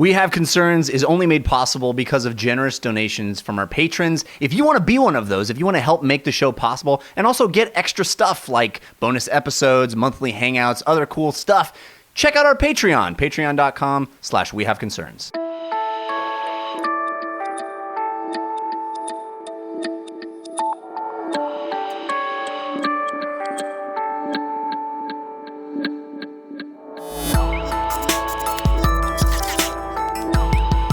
We Have Concerns is only made possible because of generous donations from our patrons. If you want to be one of those, if you want to help make the show possible and also get extra stuff like bonus episodes, monthly hangouts, other cool stuff, check out our Patreon, patreon.com/wehaveconcerns.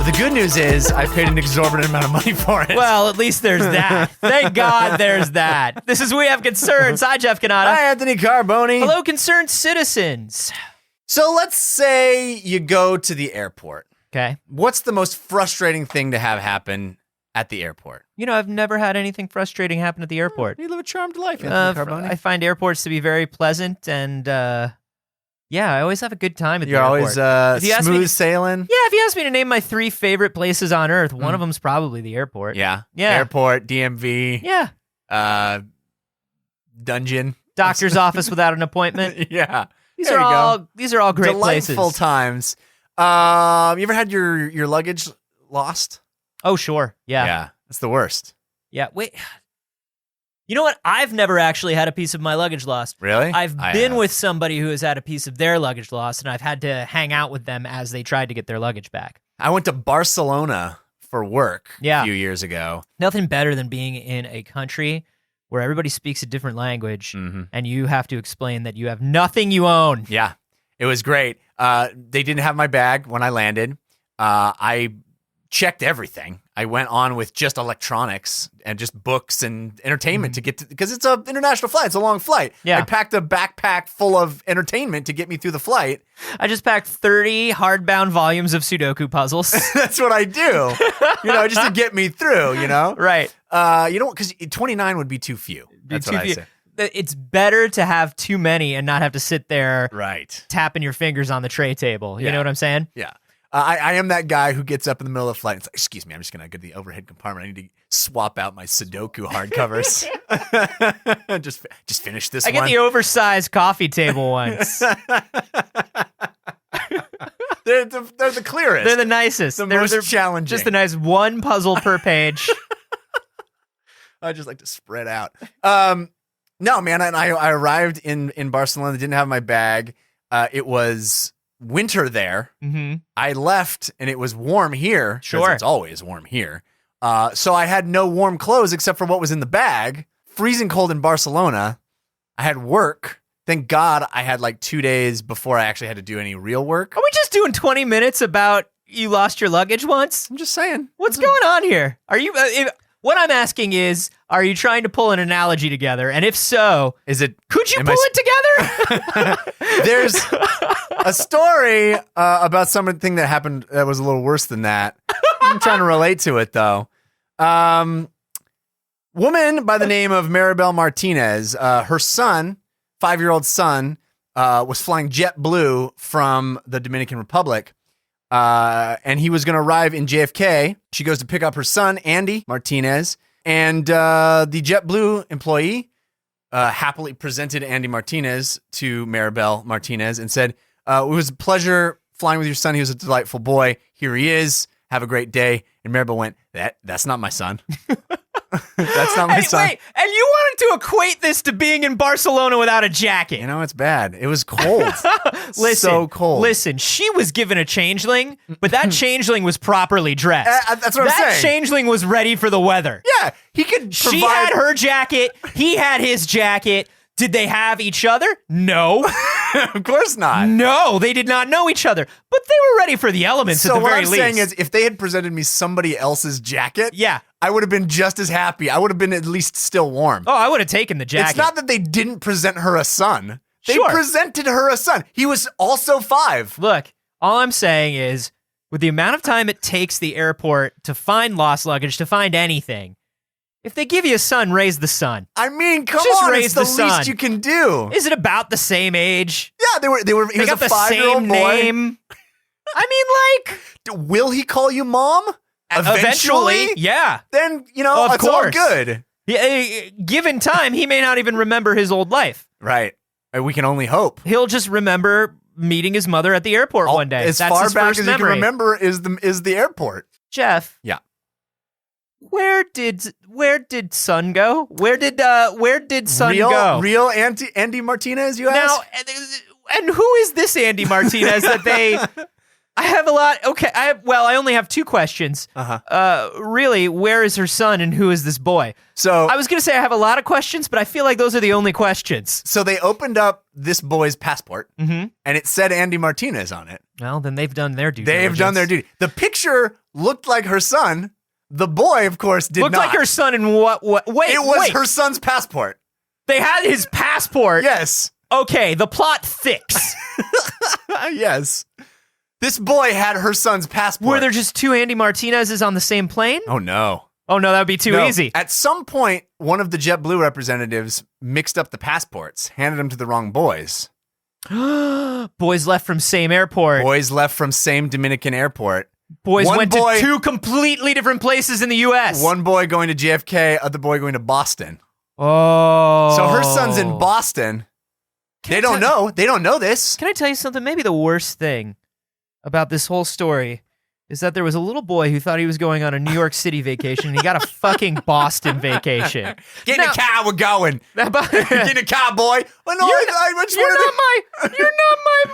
The good news is I paid an exorbitant amount of money for it. Well, at least there's that. Thank God there's that. This is We Have Concerns. Hi, Jeff Cannata. Hi, Anthony Carboni. Hello, concerned citizens. So let's say you go to the airport. Okay. What's the most frustrating thing to have happen at the airport? You know, I've never had anything frustrating happen at the airport. You live a charmed life, Anthony Carboni. I find airports to be very pleasant and, yeah, I always have a good time at the You're airport. always smooth sailing? Yeah, if you ask me to name my 3 favorite places on Earth, one of them's probably the airport. Yeah. Yeah. Airport, DMV. Yeah. Dungeon. Doctor's office without an appointment. Yeah. These are all great Delightful places. times. You ever had your luggage lost? Oh, sure. Yeah. Yeah. It's the worst. Yeah. Wait. You know what? I've never actually had a piece of my luggage lost. Really? I've been with somebody who has had a piece of their luggage lost, and I've had to hang out with them as they tried to get their luggage back. I went to Barcelona for work a few years ago. Nothing better than being in a country where everybody speaks a different language, and you have to explain that you have nothing you own. Yeah. It was great. They didn't have my bag when I landed. I checked everything. I went on with just electronics and just books and entertainment to get to, because it's an international flight. It's a long flight. Yeah. I packed a backpack full of entertainment to get me through the flight. I just packed 30 hardbound volumes of Sudoku puzzles. That's what I do, just to get me through, Right. Because 29 would be too few. That's what I say. It's better to have too many and not have to sit there tapping your fingers on the tray table. You know what I'm saying? Yeah. I am that guy who gets up in the middle of the flight and says, excuse me, I'm just going to go to the overhead compartment. I need to swap out my Sudoku hardcovers. just finish this one. I get the oversized coffee table ones. They're the clearest. They're the nicest. They're most challenging. Just a nice one puzzle per page. I just like to spread out. No, man, and I arrived in Barcelona, didn't have my bag. It was winter there. Mm-hmm. I left and it was warm here. Sure. It's always warm here. So I had no warm clothes except for what was in the bag. Freezing cold in Barcelona. I had work. Thank God I had like 2 days before I actually had to do any real work. Are we just doing 20 minutes about you lost your luggage once? I'm just saying. What's going on here? Are you... what I'm asking is, are you trying to pull an analogy together? And if so, could you pull it together? There's a story about something that happened that was a little worse than that. I'm trying to relate to it, though. Woman by the name of Maribel Martinez, her son, 5-year-old son, was flying JetBlue from the Dominican Republic. And he was going to arrive in JFK. She goes to pick up her son, Andy Martinez, and the JetBlue employee happily presented Andy Martinez to Maribel Martinez and said, it was a pleasure flying with your son. He was a delightful boy. Here he is. Have a great day. And Maribel went, that's not my son. That's not my son. Wait, and you wanted to equate this to being in Barcelona without a jacket. It's bad. It was cold. So cold. Listen, she was given a changeling, but that changeling was properly dressed. That's what I'm saying. That changeling was ready for the weather. Yeah, he could provide... She had her jacket. He had his jacket. Did they have each other? No. Of course not. No, they did not know each other, but they were ready for the elements at the very least. So what I'm saying is, if they had presented me somebody else's jacket, yeah, I would have been just as happy. I would have been at least still warm. Oh, I would have taken the jacket. It's not that they didn't present her a son. They Sure. presented her a son. He was also 5. Look, all I'm saying is, with the amount of time it takes the airport to find lost luggage, to find anything, if they give you a son, raise the son. I mean, come Just on, raise it's the the least son. you can do. Is it about the same age? Yeah, they were. He was got a the 5-year-old same boy. name. I mean, like, will he call you mom? eventually, yeah. Then Of it's all course. good. Yeah, given time, he may not even remember his old life. Right. We can only hope. He'll just remember meeting his mother at the airport one day. As That's far his back first as you can memory. remember is the airport. Jeff. Yeah. Where did Son go? Where did Son go? Real Andy Martinez, you ask? Now, and who is this Andy Martinez that they? I have a lot. Okay, I only have 2 questions. Really, where is her son and who is this boy? So I was gonna say I have a lot of questions, but I feel like those are the only questions. So they opened up this boy's passport, and it said Andy Martinez on it. Well, then they've done their duty. They've done their duty. The picture looked like her son. The boy, of course, did Looked not. like her son in what? Wait, It was wait. her son's passport. They had his passport. Yes. Okay, the plot thick. Yes. This boy had her son's passport. Were there just 2 Andy Martinez's on the same plane? Oh, no. Oh no, that would be too No. easy. At some point, one of the JetBlue representatives mixed up the passports, handed them to the wrong boys. Boys left from same airport. Boys left from same Dominican airport. Boys One went boy- to 2 completely different places in the U.S. One boy going to JFK, other boy going to Boston. Oh. So her son's in Boston. They don't know. They don't know this. Can I tell you something? Maybe the worst thing about this whole story is that there was a little boy who thought he was going on a New York City vacation and he got a fucking Boston vacation. Get in the car, we're going. Get in the car, boy. Oh, no, You're not my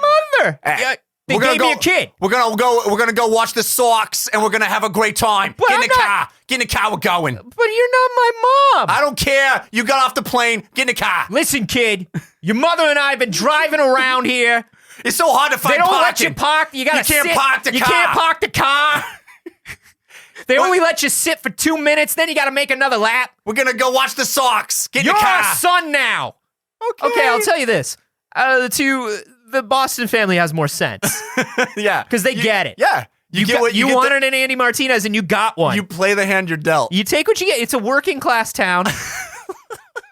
mother. Yeah, they gave me a kid. We're gonna go watch the Sox and we're gonna have a great time. But Get in I'm the not- car. Get in the car, we're going. But you're not my mom. I don't care. You got off the plane. Get in the car. Listen, kid, your mother and I have been driving around here. It's so hard to find They don't let parking. you park. You gotta You can't sit. park the You car. can't park the car. They only let you sit for 2 minutes, then you gotta make another lap. We're gonna go watch the Sox. Get in You're the car. our son now. Okay, I'll tell you this. Out of the 2, the Boston family has more sense. Yeah. Because they get it. Yeah. You get what you get wanted an Andy Martinez and you got one. You play the hand you're dealt. You take what you get. It's a working class town.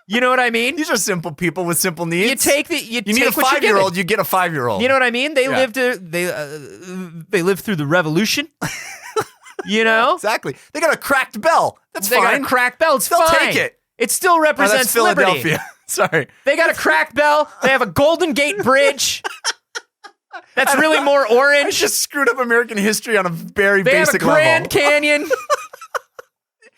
You know what I mean? These are simple people with simple needs. You take the You take need a what you're given. 5-year-old, you get a 5-year-old. You know what I mean? They Yeah. lived through the revolution. You know? Exactly. They got a cracked bell. That's They fine. got a cracked bell. It's They'll fine. take it. It still Oh, represents that's Philadelphia. liberty. Sorry. They got a cracked bell. They have a Golden Gate Bridge. That's really more I orange. just screwed up American history on a very They have a basic Grand level. Canyon.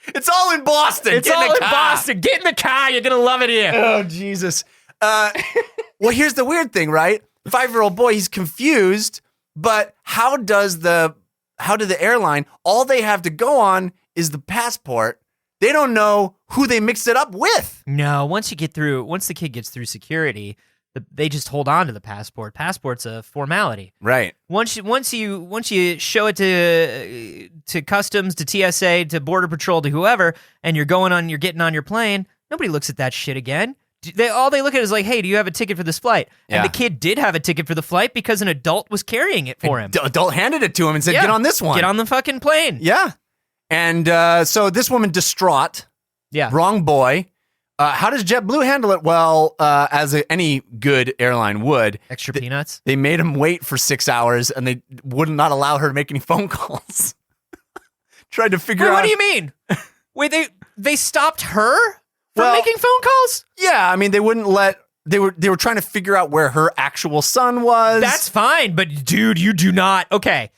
It's all in Boston. It's Get all in the in car. Boston. Get in the car. You're going to love it here. Oh, Jesus. Well, here's the weird thing, right? 5-year-old boy, he's confused, but how did the airline, all they have to go on is the passport. They don't know who they mixed it up with. No, once the kid gets through security, they just hold on to the passport. Passport's a formality. Right. Once you show it to customs, to TSA, to border patrol, to whoever, and you're getting on your plane, nobody looks at that shit again. All they look at is like, hey, do you have a ticket for this flight? Yeah. And the kid did have a ticket for the flight because an adult was carrying it for him. Adult handed it to him and said, Yeah. get on this one. Get on the fucking plane. Yeah. And so this woman distraught, Yeah. wrong boy. How does JetBlue handle it? Well, as any good airline would, Extra peanuts. they made him wait for 6 hours and they would not allow her to make any phone calls. Tried to figure Wait, out. what do you mean? Wait, they stopped her from Well- making phone calls? Yeah, I mean, they wouldn't let. They were trying to figure out where her actual son was. That's fine, but dude, you do not. Okay.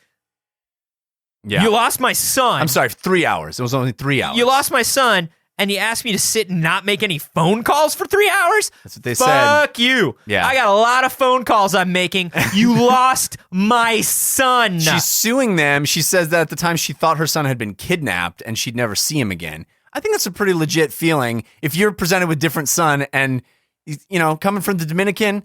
yeah. You lost my son. I'm sorry, 3 hours. It was only 3 hours. You lost my son, and you asked me to sit and not make any phone calls for 3 hours? That's what they said. Fuck you. Yeah. I got a lot of phone calls I'm making. You lost my son. She's suing them. She says that at the time she thought her son had been kidnapped and she'd never see him again. I think that's a pretty legit feeling. If you're presented with different son and, you know, coming from the Dominican,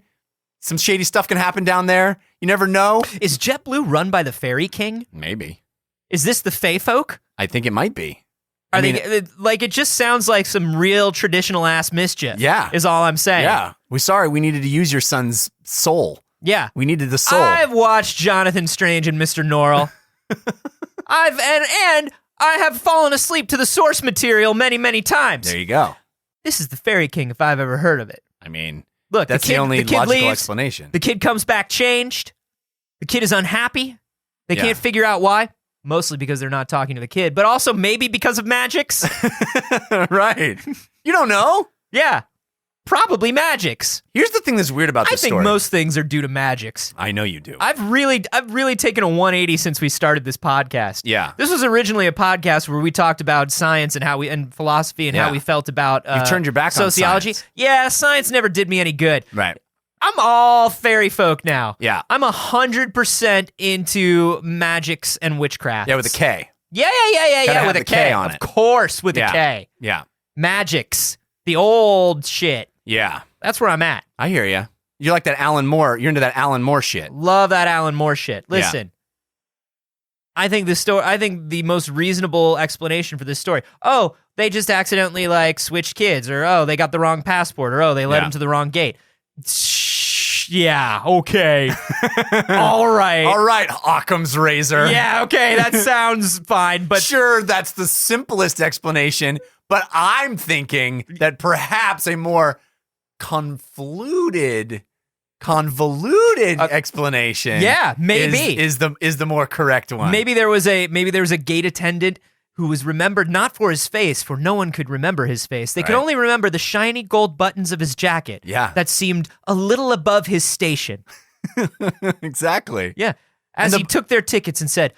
some shady stuff can happen down there. You never know. Is JetBlue run by the Fairy King? Maybe. Is this the Fae folk? I think it might be. Are I mean, they like it just sounds like some real traditional ass mischief. Yeah. Is all I'm saying. Yeah. We're sorry. We needed to use your son's soul. Yeah. We needed the soul. I've watched Jonathan Strange and Mr. Norrell. and I have fallen asleep to the source material many, many times. There you go. This is the Fairy King if I've ever heard of it. I mean, Look, that's the only kid logical leaves, explanation. The kid comes back changed. The kid is unhappy. They Yeah. can't figure out why. Mostly because they're not talking to the kid, but also maybe because of magics. Right. You don't know. Yeah. Probably magics. Here's the thing that's weird about I this think story. most things are due to magics. I know you do. I've really taken a 180 since we started this podcast. Yeah. This was originally a podcast where we talked about science and and philosophy and how we felt about You've turned your back on sociology. science. Yeah, science never did me any good. Right. I'm all fairy folk now. Yeah. I'm 100% into magics and witchcraft. Yeah, with a K. Yeah, Gotta have with a the K. K on of it. course, with Yeah. a K. Yeah. Magics. The old shit. Yeah. That's where I'm at. I hear you. You like that Alan Moore. You're into that Alan Moore shit. Love that Alan Moore shit. Listen. I think the most reasonable explanation for this story. Oh, they just accidentally like switched kids, or oh, they got the wrong passport, or oh, they led him to the wrong gate. Yeah, okay. All right. All right, Occam's razor. Yeah, okay, that sounds fine, but Sure, that's the simplest explanation, but I'm thinking that perhaps a more convoluted explanation. Yeah, maybe. is the more correct one. maybe there was a gate attendant who was remembered not for his face, for no one could remember his face. They could Right. only remember the shiny gold buttons of his jacket. Yeah. That seemed a little above his station. Exactly. Yeah. As he took their tickets and said,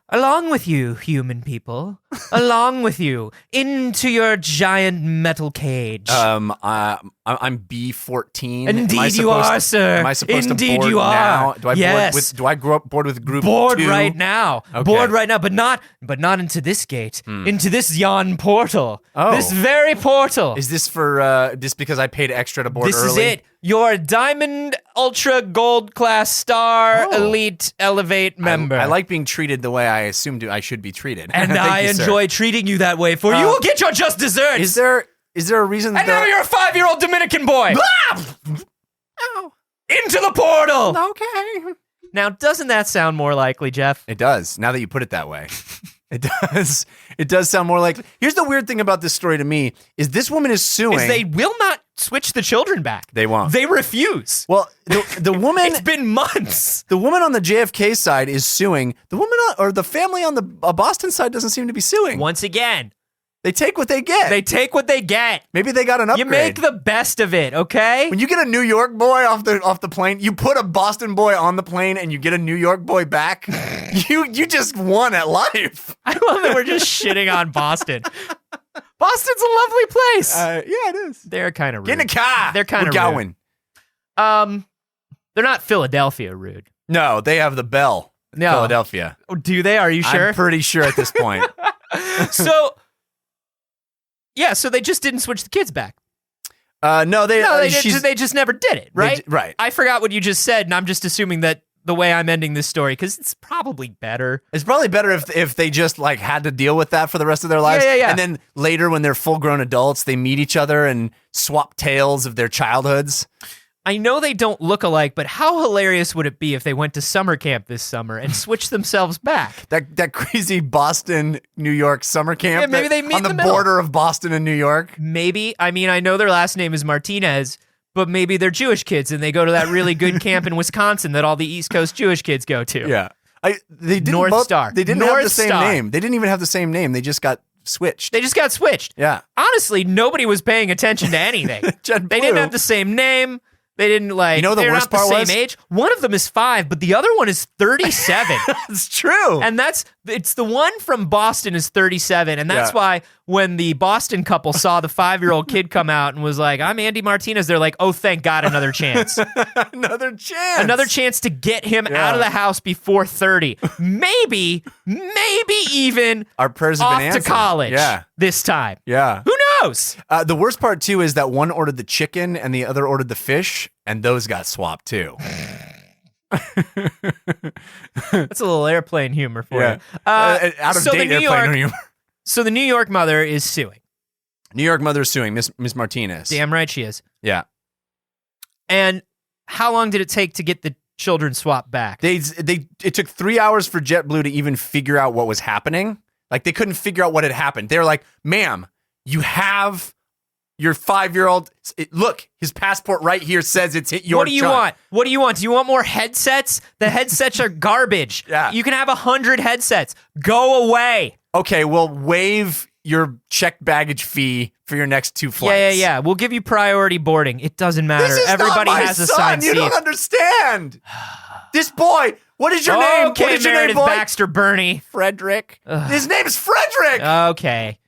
along with you, human people, along with you, into your giant metal cage. I'm B14. Indeed you are, sir. Am I supposed Indeed to board you are. now? Yes. Do I board with group Board 2? right now. Okay. Board right now, but not into this gate. Into this yon portal. Oh. This very portal. Is this for just because I paid extra to board This early? is it. Your Diamond Ultra Gold Class Star Oh. Elite Elevate member. I like being treated the way I assumed I should be treated. and Thank I you, sir. enjoy treating you that way, for you will get your just desserts. Is there a reason And now you're a 5-year-old Dominican boy. Into the portal. okay? Now, doesn't that sound more likely, Jeff? It does. Now that you put it that way, it does. It does sound more like. Here's the weird thing about this story to me: is this woman is suing. Is they will not switch the children back. They won't. They refuse. Well, the woman. It's been months. The woman on the JFK side is suing. The woman or the family on the Boston side doesn't seem to be suing. Once again, They take what they get. they take what they get. Maybe they got an upgrade. You make the best of it, okay? When you get a New York boy off the plane, you put a Boston boy on the plane and you get a New York boy back. you just won at life. I love that we're just shitting on Boston. Boston's a lovely place. Yeah, it is. They're kind of rude. Get in a car. They're kind We're of going. rude. They're not Philadelphia rude. No, they have the bell. No. Philadelphia. Oh, do they? Are you sure? I'm pretty sure at this point. So, yeah, so they just didn't switch the kids back. No, they They just never did it, right? right. I forgot what you just said, and I'm just assuming that the way I'm ending this story, because it's probably better. It's probably better if they just like had to deal with that for the rest of their lives. Yeah. And then later when they're full grown adults, they meet each other and swap tales of their childhoods. I know they don't look alike, but how hilarious would it be if they went to summer camp this summer and switched themselves back? That crazy Boston, New York summer camp. Yeah, maybe they meet on the in the middle. border of Boston and New York. Maybe. I mean, I know their last name is Martinez, but maybe they're Jewish kids and they go to that really good camp in Wisconsin that all the East Coast Jewish kids go to. Yeah. They didn't North both, Star. They didn't have North the same Star. name. They didn't even have the same name. They just got switched. They just got switched. Yeah. Honestly, nobody was paying attention to anything. Jet They didn't Blue. have the same name. They didn't like. You know the they're worst not part the was? same age. One of them is 5, but the other one is 37. It's true. And it's the one from Boston is 37, and that's Yeah. why when the Boston couple saw the 5-year-old kid come out and was like, "I'm Andy Martinez," they're like, "Oh, thank God, another chance, Another chance. another chance to get him out of the house before 30, maybe even Our prayers have off been to answered. college. Yeah. This time, Yeah. who knows? The worst part too is that one ordered the chicken and the other ordered the fish, and those got swapped too. That's a little airplane humor for Yeah. you. Out of so date the New airplane York, humor. So the New York mother is suing. New York mother suing Miss Martinez. Damn right she is. Yeah. And how long did it take to get the children swapped back? It took 3 hours for JetBlue to even figure out what was happening. Like they couldn't figure out what had happened. They were like, "Ma'am, you have your 5-year-old. Look, his passport right here says it's your What do you child." want? What do you want? Do you want more headsets? The headsets are garbage. Yeah. You can have 100 headsets. Go away. Okay, well, waive your checked baggage fee for your next 2 flights. Yeah. We'll give you priority boarding. It doesn't matter. This is Everybody not my has son. assigned You seats. don't understand. This boy. What is your name? Okay, What is your Meredith name, boy? Baxter Bernie. Frederick. His name is Frederick. Okay.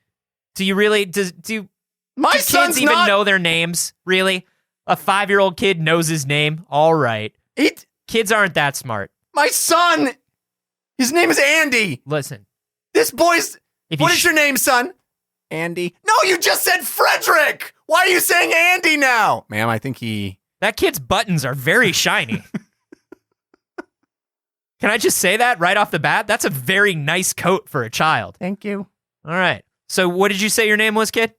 Do you really? Do My do son's kids even not. know their names? Really? A 5-year-old kid knows his name? All right. Kids aren't that smart. My son. His name is Andy. Listen. This boy's. If What is your name, son? Andy. No, you just said Frederick. Why are you saying Andy now? Ma'am, I think he. That kid's buttons are very shiny. Can I just say that right off the bat? That's a very nice coat for a child. Thank you. All right. So what did you say your name was, kid?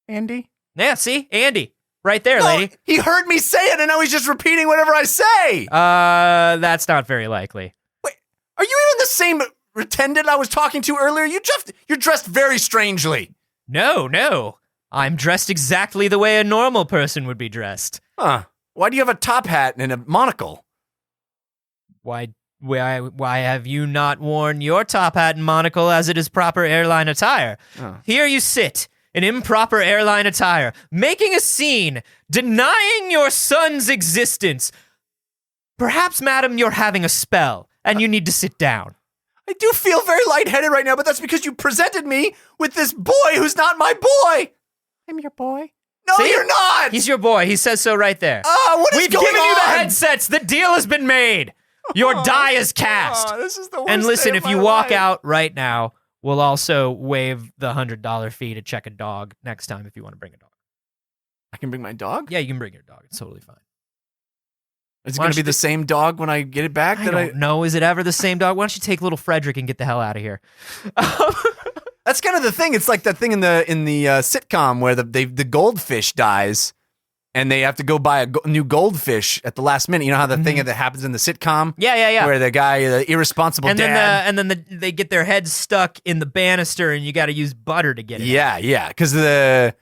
Andy. Yeah, see? Andy. Right there, No, lady. he heard me say it, and now he's just repeating whatever I say. That's not very likely. Wait, are you even the same attendant I was talking to earlier? You're dressed very strangely. No. I'm dressed exactly the way a normal person would be dressed. Huh. Why do you have a top hat and a monocle? Why have you not worn your top hat and monocle as it is proper airline attire? Oh. Here you sit in improper airline attire, making a scene, denying your son's existence. Perhaps, madam, you're having a spell, and you need to sit down. I do feel very lightheaded right now, but that's because you presented me with this boy who's not my boy. I'm your boy. No, See? you're not. He's your boy. He says so right there. What is We've going given you the on? headsets. The deal has been made. Your die is cast. This is the worst And listen, day if of you my walk life. out right now, we'll also waive the $100 fee to check a dog next time if you want to bring a dog. I can bring my dog. Yeah, you can bring your dog. It's totally fine. Is it Why going don't to be you the same dog when I get it back? I don't know. Is it ever the same dog? Why don't you take little Frederick and get the hell out of here? That's kind of the thing. It's like that thing in the sitcom where the goldfish dies, and they have to go buy a new goldfish at the last minute. You know how the thing that happens in the sitcom? Yeah. Where the guy, the irresponsible And dad. then they get their heads stuck in the banister, and you got to use butter to get it. Yeah. Because the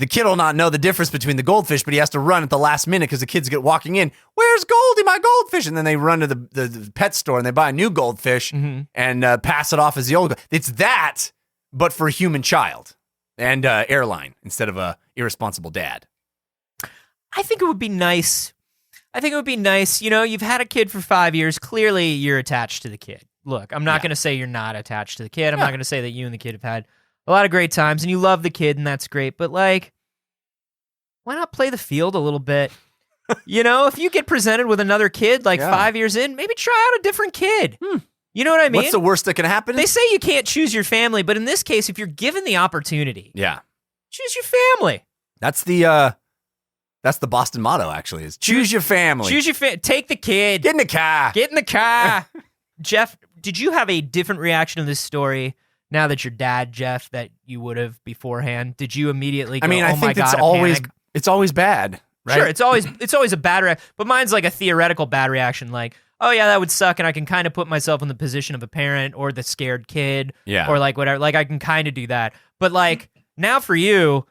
kid will not know the difference between the goldfish, but he has to run at the last minute because the kids get walking in. Where's Goldie, my goldfish? And then they run to the pet store and they buy a new goldfish and pass it off as the old. It's that, but for a human child and airline instead of a irresponsible dad. I think it would be nice. You know, you've had a kid for 5 years. Clearly, you're attached to the kid. Look, I'm not going to say you're not attached to the kid. I'm not going to say that you and the kid have had a lot of great times and you love the kid and that's great. But like, why not play the field a little bit? You know, if you get presented with another kid like 5 years in, maybe try out a different kid. You know what I mean? What's the worst that can happen? They say you can't choose your family, but in this case, if you're given the opportunity, choose your family. That's the Boston motto, actually, is choose your family. Take the kid. Get in the car. Get in the car. Jeff, did you have a different reaction to this story now that you're dad, Jeff, that you would have beforehand? Did you immediately go, I oh my think God, it's always bad, right? Sure, it's always a bad reaction, but mine's like a theoretical bad reaction, like, oh yeah, that would suck, and I can kind of put myself in the position of a parent or the scared kid, or like whatever, like I can kind of do that. But like now for you,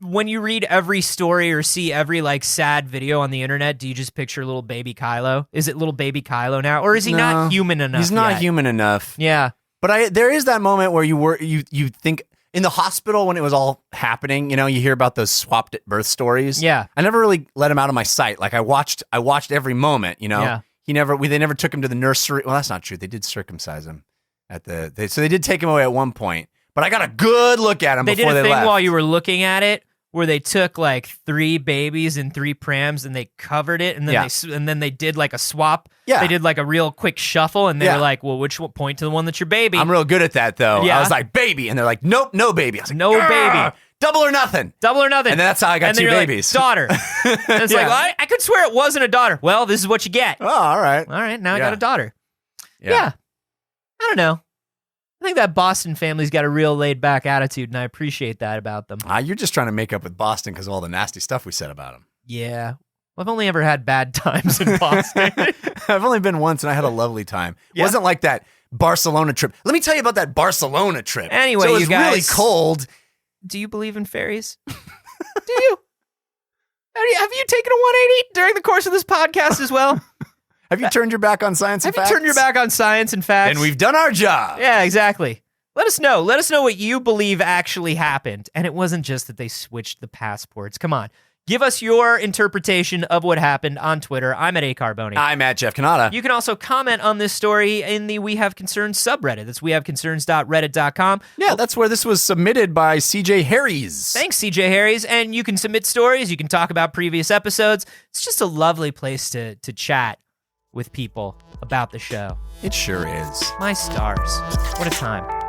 when you read every story or see every like sad video on the internet, do you just picture little baby Kylo? Is it little baby Kylo now, or is he not human enough? He's not yet? human enough. Yeah, but there is that moment where you think in the hospital when it was all happening. You know, you hear about those swapped at birth stories. Yeah, I never really let him out of my sight. Like I watched every moment. You know, they never took him to the nursery. Well, that's not true. They did circumcise him so they did take him away at one point. But I got a good look at him before they left. They did a thing while you were looking at it where they took like 3 babies and 3 prams and they covered it and then they did like a swap. Yeah. They did like a real quick shuffle and they were like, well, which one, point to the one that's your baby. I'm real good at that though. Yeah. I was like, baby. And they're like, nope, no baby. I was like, no baby. Double or nothing. Double or nothing. And that's how I got 2 babies. Like, daughter. And it's like, well, I could swear it wasn't a daughter. Well, this is what you get. Oh, all right. All right. Now I got a daughter. Yeah. I don't know. I think that Boston family's got a real laid-back attitude, and I appreciate that about them. You're just trying to make up with Boston because of all the nasty stuff we said about them. Yeah. I've only ever had bad times in Boston. I've only been once, and I had a lovely time. It wasn't like that Barcelona trip. Let me tell you about that Barcelona trip. Anyway, so it was you guys, really cold. Do you believe in fairies? Do you? Have you taken a 180 during the course of this podcast as well? Have you turned your back on science and facts? Have you turned your back on science and facts? And we've done our job. Yeah, exactly. Let us know. Let us know what you believe actually happened. And it wasn't just that they switched the passports. Come on. Give us your interpretation of what happened on Twitter. I'm at acarboni. I'm at Jeff Canada. You can also comment on this story in the We Have Concerns subreddit. That's wehaveconcerns.reddit.com. Yeah, that's where this was submitted by CJ Harries. Thanks, CJ Harries. And you can submit stories. You can talk about previous episodes. It's just a lovely place to chat with people about the show. It sure is. My stars. What a time.